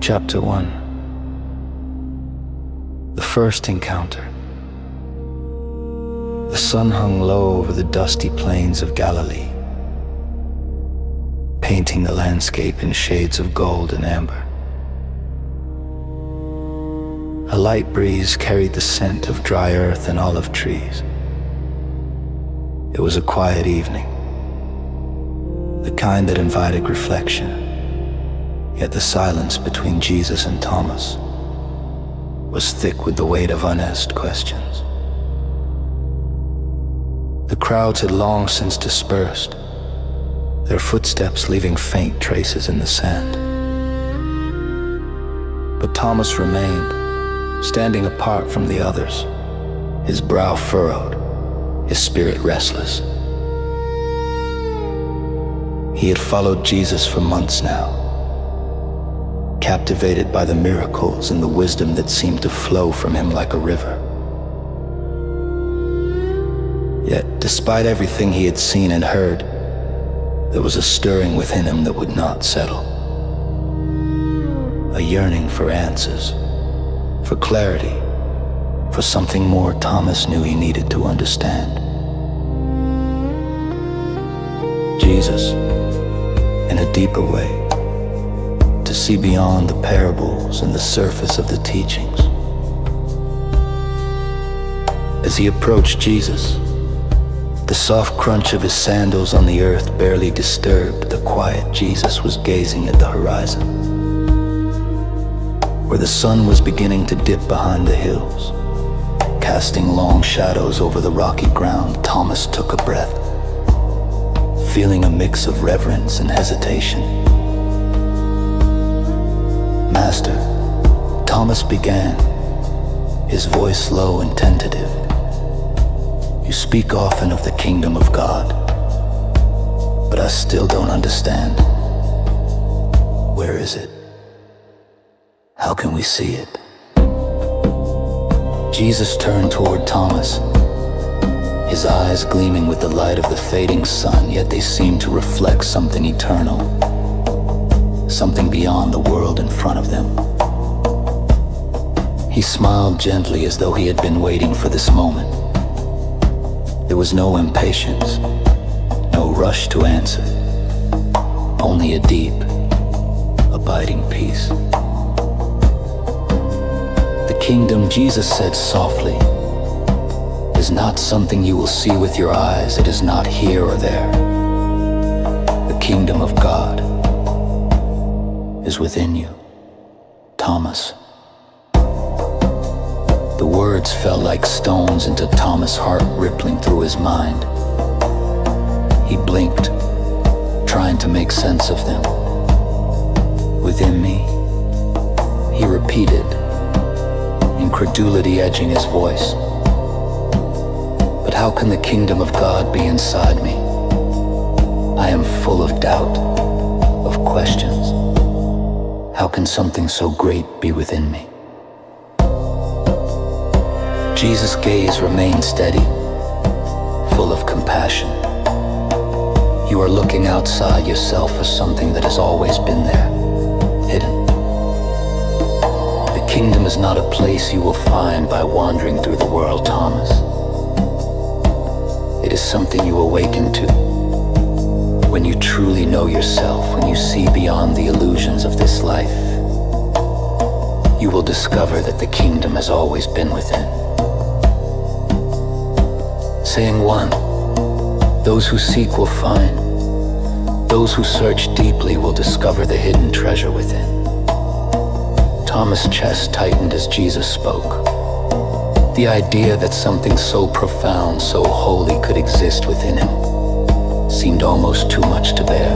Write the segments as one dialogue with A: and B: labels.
A: Chapter 1. The first encounter. The sun hung low over the dusty plains of Galilee, painting the landscape in shades of gold and amber. A light breeze carried the scent of dry earth and olive trees. It was a quiet evening, the kind that invited reflection. Yet the silence between Jesus and Thomas was thick with the weight of unasked questions. The crowds had long since dispersed, their footsteps leaving faint traces in the sand. But Thomas remained, standing apart from the others, his brow furrowed, his spirit restless. He had followed Jesus for months now, captivated by the miracles and the wisdom that seemed to flow from him like a river. Yet, despite everything he had seen and heard, there was a stirring within him that would not settle. A yearning for answers, for clarity, for something more Thomas knew he needed to understand. Jesus, in a deeper way, to see beyond the parables and the surface of the teachings. As he approached Jesus, the soft crunch of his sandals on the earth barely disturbed the quiet Jesus was gazing at the horizon. Where the sun was beginning to dip behind the hills, casting long shadows over the rocky ground, Thomas took a breath, feeling a mix of reverence and hesitation. "Master," Thomas began, his voice low and tentative, "you speak often of the kingdom of God, but I still don't understand. Where is it? How can we see it?" Jesus turned toward Thomas, his eyes gleaming with the light of the fading sun, yet they seemed to reflect something eternal, something beyond the world in front of them. He smiled gently as though he had been waiting for this moment. There was no impatience, no rush to answer, only a deep, abiding peace. "The kingdom," Jesus said softly, "is not something you will see with your eyes. It is not here or there. The kingdom of God is within you, Thomas." The words fell like stones into Thomas' heart, rippling through his mind. He blinked, trying to make sense of them. "Within me," he repeated, incredulity edging his voice. "But how can the kingdom of God be inside me? I am full of doubt, of questions. How can something so great be within me?" Jesus' gaze remained steady, full of compassion. "You are looking outside yourself for something that has always been there, hidden. The kingdom is not a place you will find by wandering through the world, Thomas. It is something you awaken to when you truly know yourself, when you see beyond the illusions of this life. You will discover that the kingdom has always been within." Saying one, "Those who seek will find. Those who search deeply will discover the hidden treasure within." Thomas' chest tightened as Jesus spoke. The idea that something so profound, so holy could exist within him seemed almost too much to bear.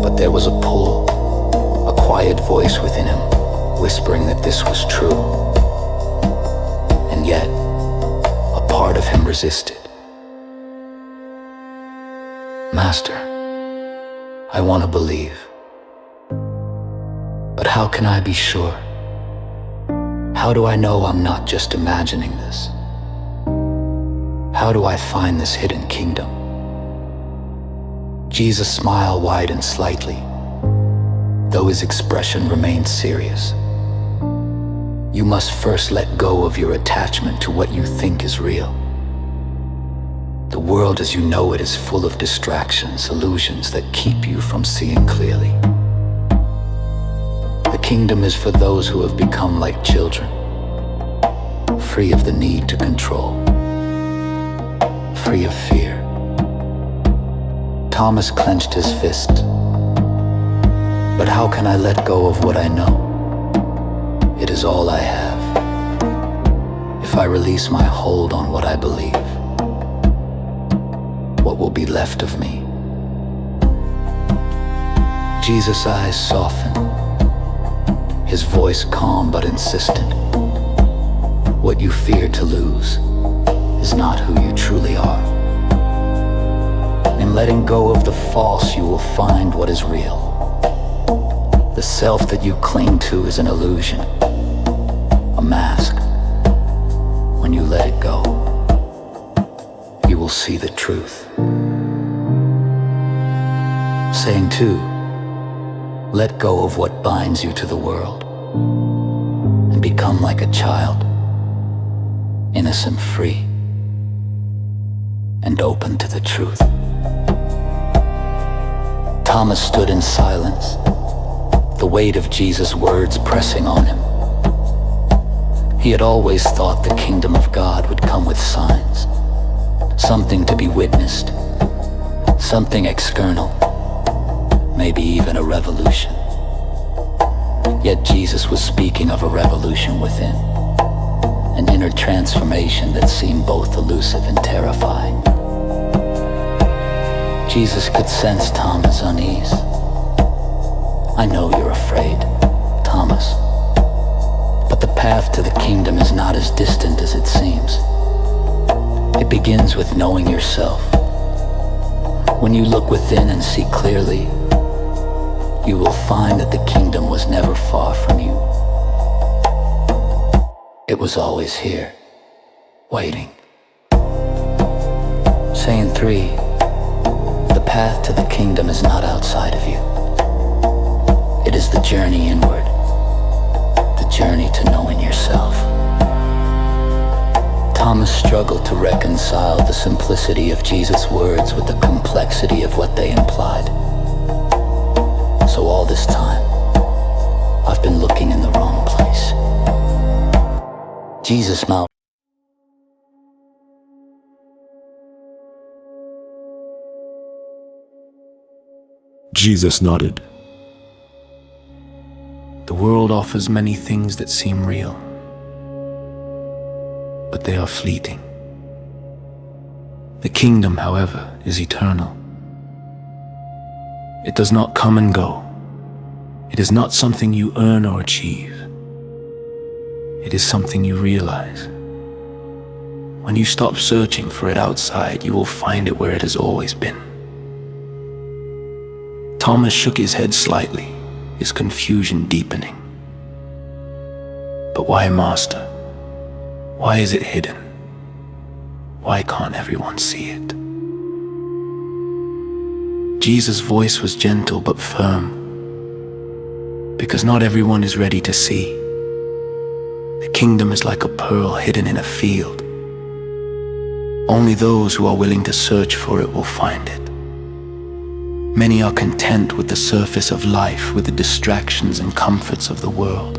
A: But there was a pull, a quiet voice within him, whispering that this was true. And yet, a part of him resisted. "Master, I want to believe. But how can I be sure? How do I know I'm not just imagining this? How do I find this hidden kingdom?" Jesus' smile widened slightly, though his expression remained serious. You must first let go of your attachment to what you think is real. The world as you know it is full of distractions, illusions that keep you from seeing clearly. The kingdom is for those who have become like children, free of the need to control, free of fear. Thomas clenched his fist. But how can I let go of what I know? It is all I have. If I release my hold on what I believe, what will be left of me? Jesus' eyes softened, his voice calm but insistent. What you fear to lose is not who you truly are. In letting go of the false, you will find what is real. The self that you cling to is an illusion, a mask. When you let it go, you will see the truth. Saying two, let go of what binds you to the world and become like a child, innocent, free, and open to the truth. Thomas stood in silence, the weight of Jesus' words pressing on him. He had always thought the kingdom of God would come with signs, something to be witnessed, something external, maybe even a revolution. Yet Jesus was speaking of a revolution within, an inner transformation that seemed both elusive and terrifying. Jesus could sense Thomas' unease. I know you're afraid, Thomas, but the path to the kingdom is not as distant as it seems. It begins with knowing yourself. When you look within and see clearly, you will find that the kingdom was never far from you. It was always here, waiting. Saying three, the path to the kingdom is not outside of you. It is the journey inward, the journey to knowing yourself. Thomas struggled to reconcile the simplicity of Jesus' words with the complexity of what they implied. So all this time, I've been looking in the wrong place. Jesus' mouth.
B: Jesus nodded.
C: The world offers many things that seem real, but they are fleeting. The kingdom, however, is eternal. It does not come and go. It is not something you earn or achieve. It is something you realize. When you stop searching for it outside, you will find it where it has always been. Thomas shook his head slightly, his confusion deepening. But why, Master? Why is it hidden? Why can't everyone see it? Jesus' voice was gentle but firm, because not everyone is ready to see. The kingdom is like a pearl hidden in a field. Only those who are willing to search for it will find it. Many are content with the surface of life, with the distractions and comforts of the world.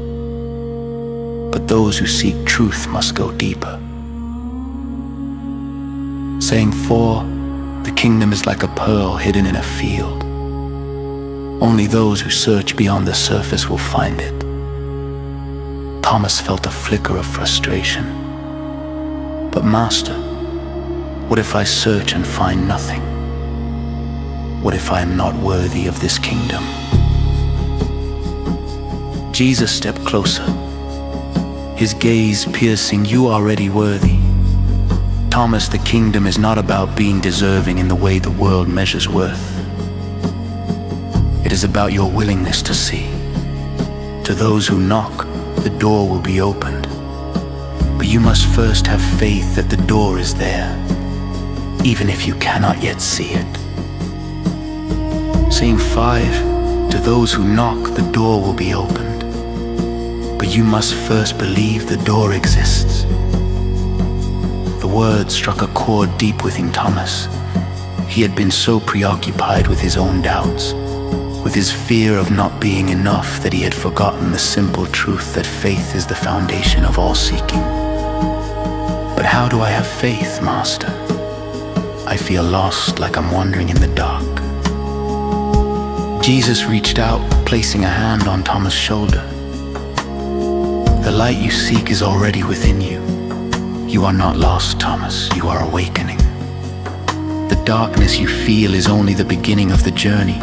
C: But those who seek truth must go deeper. Saying 4, the kingdom is like a pearl hidden in a field. Only those who search beyond the surface will find it. Thomas felt a flicker of frustration. But Master, what if I search and find nothing? What if I am not worthy of this kingdom? Jesus stepped closer, his gaze piercing. You are already worthy. Thomas, the kingdom is not about being deserving in the way the world measures worth. It is about your willingness to see. To those who knock, the door will be opened. But you must first have faith that the door is there, even if you cannot yet see it. Saying 5, To those who knock, the door will be opened. But you must first believe the door exists. The word struck a chord deep within Thomas. He had been so preoccupied with his own doubts, with his fear of not being enough, that he had forgotten the simple truth that faith is the foundation of all seeking. But how do I have faith, Master? I feel lost, like I'm wandering in the dark. Jesus reached out, placing a hand on Thomas' shoulder. The light you seek is already within you. You are not lost, Thomas, you are awakening. The darkness you feel is only the beginning of the journey.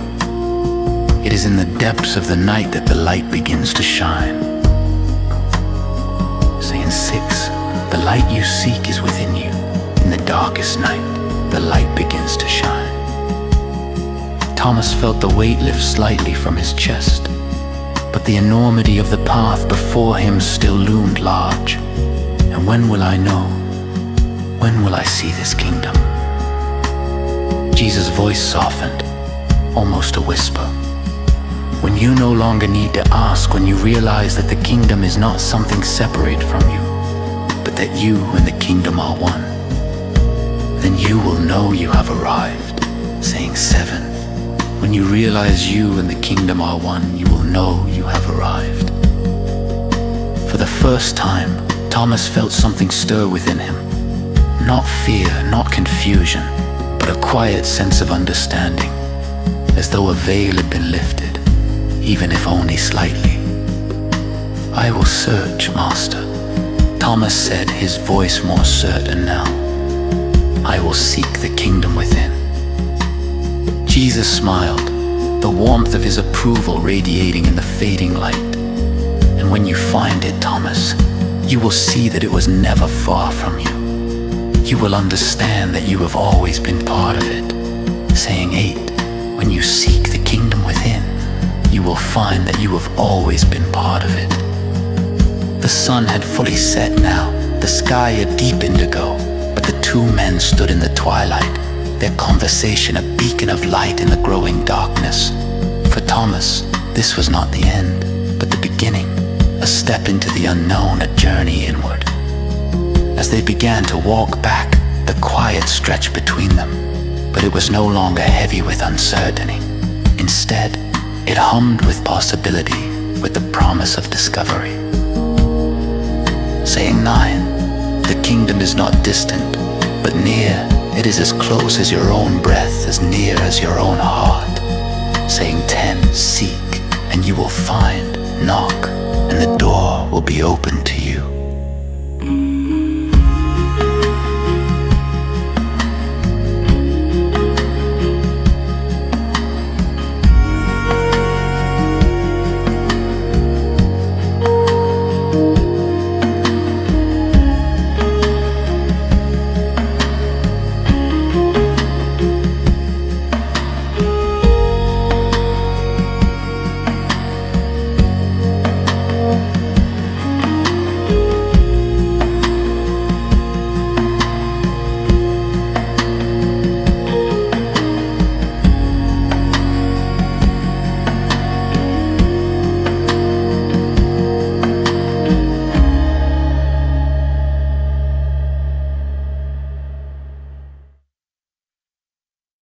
C: It is in the depths of the night that the light begins to shine. Saying 6, the light you seek is within you. In the darkest night, the light begins to shine. Thomas felt the weight lift slightly from his chest, but the enormity of the path before him still loomed large. And when will I know? When will I see this kingdom? Jesus' voice softened, almost a whisper. When you no longer need to ask, when you realize that the kingdom is not something separate from you, but that you and the kingdom are one, then you will know you have arrived. Saying 7, when you realize you and the kingdom are one, you will know you have arrived. For the first time, Thomas felt something stir within him. Not fear, not confusion, but a quiet sense of understanding, as though a veil had been lifted, even if only slightly. I will search, Master, Thomas said, his voice more certain now. I will seek the kingdom within. Jesus smiled, the warmth of his approval radiating in the fading light. And when you find it, Thomas, you will see that it was never far from you. You will understand that you have always been part of it. Saying 8, when you seek the kingdom within, you will find that you have always been part of it. The sun had fully set now, the sky a deep indigo, but the two men stood in the twilight, their conversation a beacon of light in the growing darkness. For Thomas, this was not the end, but the beginning, a step into the unknown, a journey inward. As they began to walk back, the quiet stretched between them, but it was no longer heavy with uncertainty. Instead, it hummed with possibility, with the promise of discovery. Saying 9, the kingdom is not distant, but near. It is as close as your own breath, as near as your own heart. Saying 10, seek, and you will find. Knock, and the door will be open to you.